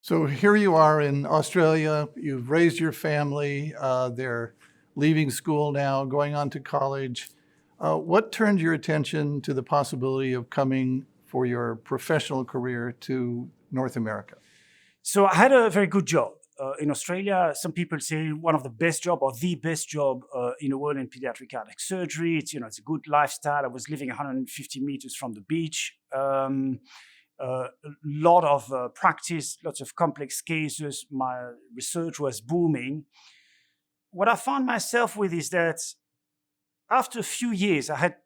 So here you are in Australia. You've raised your family. They're leaving school now, going on to college. What turned your attention to the possibility of coming for your professional career to North America? So I had a very good job in Australia. Some people say one of the best job or the best job in the world in pediatric cardiac surgery. It's a good lifestyle. I was living 150 meters from the beach. A lot of practice, lots of complex cases. My research was booming. What I found myself with is that after a few years, I had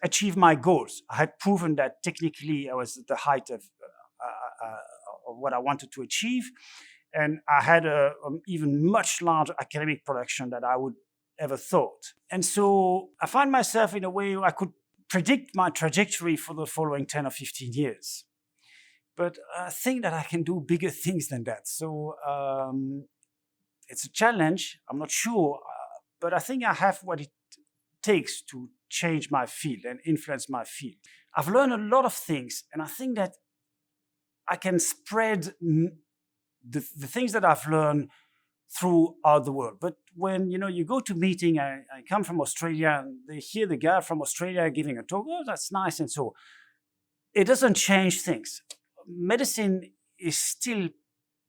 achieved my goals. I had proven that technically I was at the height of what I wanted to achieve. And I had a even much larger academic production than I would ever thought. And so I find myself in a way where I could predict my trajectory for the following 10 or 15 years. But I think that I can do bigger things than that. So it's a challenge. I'm not sure. But I think I have what it takes to change my field and influence my field. I've learned a lot of things. And I think that I can spread the things that I've learned throughout the world. But when you go to meeting, I come from Australia, and they hear the guy from Australia giving a talk. Oh, that's nice, and so it doesn't change things. Medicine is still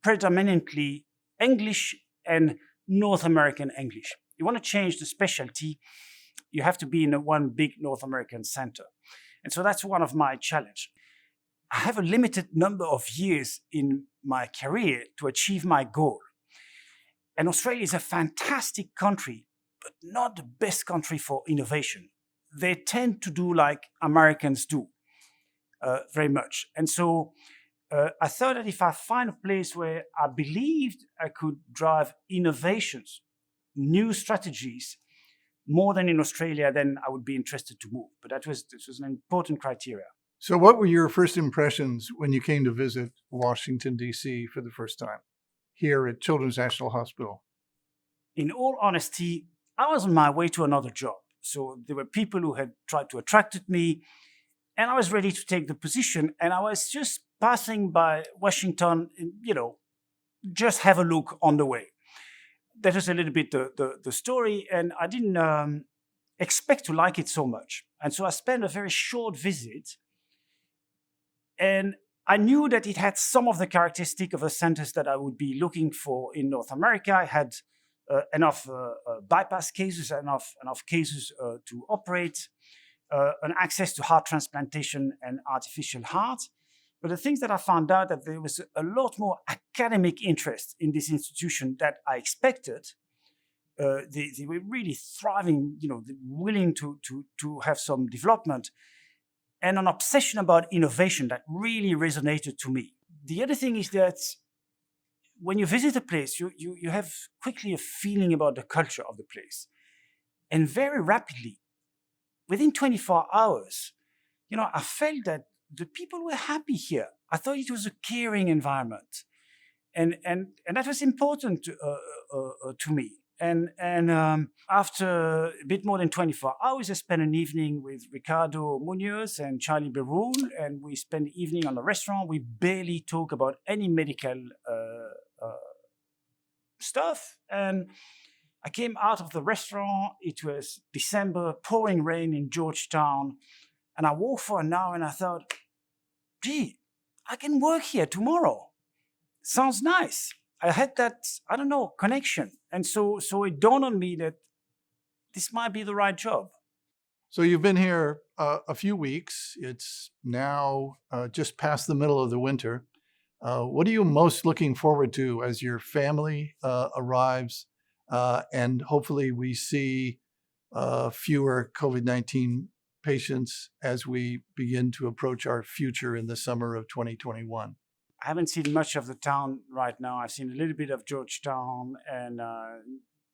predominantly English and North American English. You want to change the specialty, you have to be in one big North American center, and so that's one of my challenge. I have a limited number of years in my career to achieve my goal. And Australia is a fantastic country, but not the best country for innovation. They tend to do like Americans do, very much. And so I thought that if I find a place where I believed I could drive innovations, new strategies, more than in Australia, then I would be interested to move. But this was an important criteria. So, what were your first impressions when you came to visit Washington, D.C. for the first time here at Children's National Hospital? In all honesty, I was on my way to another job. So there were people who had tried to attract me, and I was ready to take the position. And I was just passing by Washington, just have a look on the way. That was a little bit the story, and I didn't expect to like it so much. And so I spent a very short visit. And I knew that it had some of the characteristics of the centers that I would be looking for in North America. I had enough bypass cases, enough cases to operate, an access to heart transplantation and artificial heart. But the things that I found out that there was a lot more academic interest in this institution that I expected. They were really thriving, willing to have some development, and an obsession about innovation that really resonated to me. The other thing is that when you visit a place, you have quickly a feeling about the culture of the place. And very rapidly, within 24 hours, I felt that the people were happy here. I thought it was a caring environment. And that was important to me. And after a bit more than 24 hours, I spent an evening with Ricardo Munoz and Charlie Beroul, and we spent the evening on the restaurant. We barely talk about any medical stuff. And I came out of the restaurant. It was December, pouring rain in Georgetown. And I walked for an hour and I thought, gee, I can work here tomorrow. Sounds nice. I had that, connection. And so it dawned on me that this might be the right job. So you've been here a few weeks. It's now just past the middle of the winter. What are you most looking forward to as your family arrives and hopefully we see fewer COVID-19 patients as we begin to approach our future in the summer of 2021? I haven't seen much of the town right now. I've seen a little bit of Georgetown and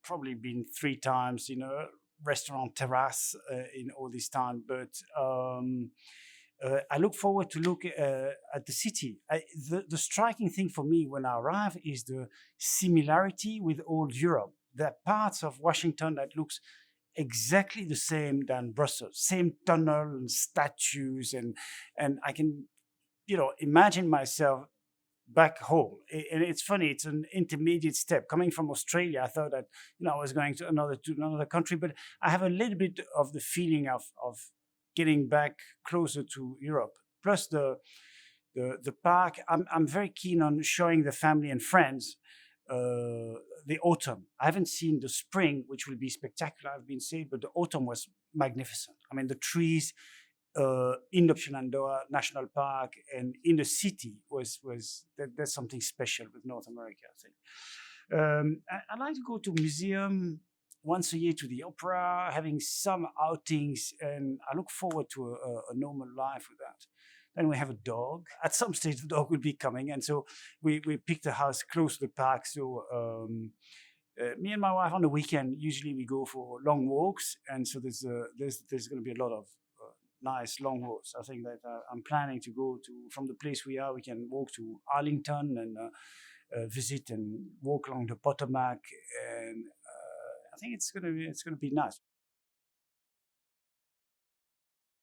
probably been 3 times in a restaurant terrace in all this time. But I look forward to look at the city. The striking thing for me when I arrive is the similarity with old Europe. There are parts of Washington that looks exactly the same than Brussels, same tunnel and statues, and I can imagine myself back home. And it's funny, it's an intermediate step. Coming from Australia, I thought that I was going to another country, but I have a little bit of the feeling of getting back closer to Europe. Plus the park. I'm very keen on showing the family and friends the autumn. I haven't seen the spring, which will be spectacular, I've been saying, but the autumn was magnificent. I mean, the trees in the Shenandoah National Park and in the city that's something special with North America, I think. I like to go to museum once a year, to the opera, having some outings, and I look forward to a normal life with that. Then we have a dog. At some stage, the dog will be coming, and so we picked a house close to the park. So me and my wife on the weekend usually we go for long walks, and so there's going to be a lot of nice long walks. I think that I'm planning to go to from the place we are. We can walk to Arlington and visit and walk along the Potomac, and I think it's gonna be nice.